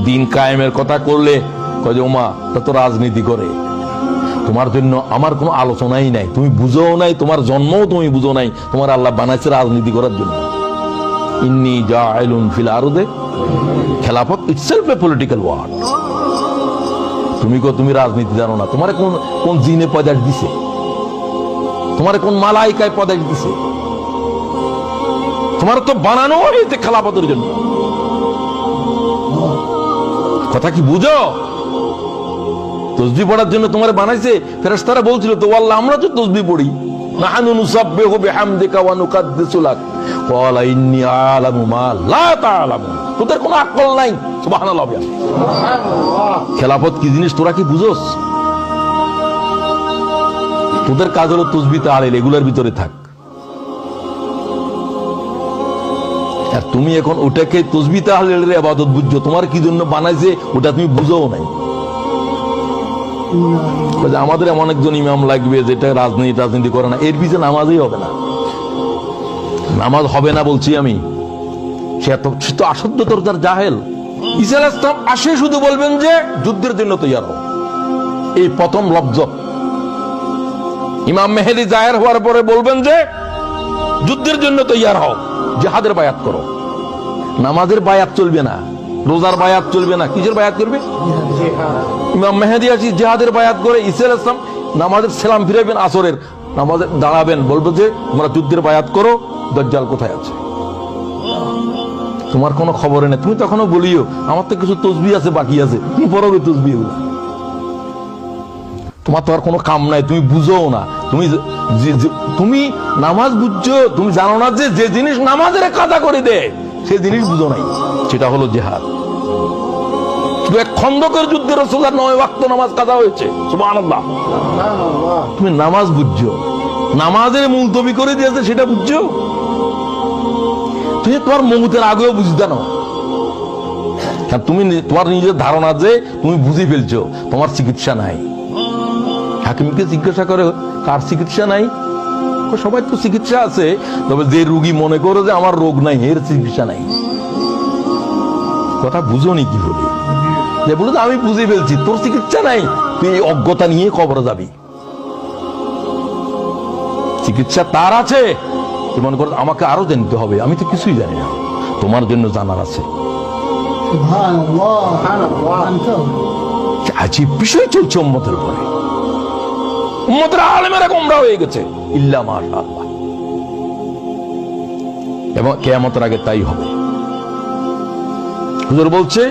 দিন কায়েমের কথা করলে কয় যে ওমা তা তো রাজনীতি করে। তোমার জন্য আমার কোনো আলোচনাই নাই, তুমি বুঝো নাই, তোমার জন্মও তুমি বুঝো নাই, তোমার আল্লাহ বানাইছে রাজনীতি করার জন্য। ইন্নী জাইলুন ফিল আরদে, খেলাফত ইটসেলফ এ পলিটিক্যাল ওয়ার্ড। তুমি রাজনীতি জানো না? তোমার কোন জিনে পয়দাশ দিছে? তোমার কোন মালাইকায় পয়দাশ দিছে? তোমার তো বানানো হয়েছে খেলাফতের জন্য। কথা কি বুঝো? তসবিহ পড়ার জন্য তোমার বানাইছে। ফেরেশতারা বলছিল তো আল্লাহ আমরা তো তসবিহ পড়ি, নাহনু নুসাব্বিহু বিহামদিকা ওয়া নুকাদ্দিসু লাক, ক্বালা ইন্নী আ'লামু মা লা তা'লামুন। তোদের কোনো আকল নাই। সুবহানাল্লাহ। খেলাফত কি জিনিস তোরা কি বুঝোস? তোদের কাজ হলো তসবিহ তাহলিল, এগুলোর ভিতরে থাক। আর তুমি এখন ওটাকে তসবিহ তাহলিলের ইবাদত বুঝছো। তোমার কি জন্য বানাইছে ওটা তুমি বুঝোও নাই। আমাদের এমন একজন ইমাম লাগবে যেটা রাজনীতি করে না, এর পিছনে নামাজই হবে না। নামাজ হবে না বলছি আমি। সে তো আসাধ্যতর তার জাহেল। ঈসা আলাইহিস সালাম আসে শুধু বলবেন যে যুদ্ধের জন্য তৈয়ার হও, এই প্রথম লফজ। ইমাম মেহেদী জাহের হওয়ার পরে বলবেন যে যুদ্ধের জন্য তৈয়ার হও, জিহাদের বায়াত করো। নামাজের বায়াত চলবে না, রোজার বায়াত চলবে না, কিসের বায়াত করবে? ইমাম মেহেদী আসি জিহাদের বায়াত করে। ঈসা আলাইহিস সালাম নামাজের সালাম ফিরাবেন, আসরের নামাজে দাঁড়াবেন, বলবো যে তোমরা যুদ্ধের বায়াত করো, দাজ্জাল কোথায় আছে? তোমার কোনো খবরে নেই। তুমি তখনও বলিও আমার তো কিছু তসবিহ আছে, বাকি আছে, তুমি পড়বে তসবিহ। তোমার তো আর কোনো কাম নাই, তুমি বুঝোও না। তুমি নামাজ বুঝছো, তুমি জানো না যে যে জিনিস নামাজের কাজা করে দেয় সে জিনিস বুঝো নাই, সেটা হলো জিহাদ। শুধু এক খন্দকের যুদ্ধে রাসূলুল্লাহ 9 ওয়াক্ত নামাজ কাজা হয়েছে। সুবহানাল্লাহ। তুমি নামাজ বুঝছো, নামাজের মুলতবি করে দিয়েছে সেটা বুঝছো? তুমি তোমার মৌতের আগেও বুঝতে না। তুমি তোমার নিজের ধারণা যে তুমি বুঝে ফেলছো, তোমার চিকিৎসা নাই। হাকিমকে জিজ্ঞাসা করে কার চিকিৎসা নাই? সবাই তো চিকিৎসা আছে, তবে যে রোগী মনে করে যে আমার রোগ নাই এর চিকিৎসা নাই। কথা বুঝোনি কি বলি? যে বলে আমি বুঝে ফেলছি, তোর চিকিৎসা নাই, তুই এই অজ্ঞতা নিয়ে কবরে যাবি। চিকিৎসা তার আছে মনে করে আমাকে আরো জানতে হবে, আমি তো কিছুই জানি না, তোমার জন্য জানার আছে। আজীব বিষয় চলছে উম্মতের উপরে। উম্মতের আলেমেরা গোমরা হয়ে গেছে, ইল্লা মাশাআল্লাহ। এবং কিয়ামতের আগে তাই হবে। হুজুর বলছে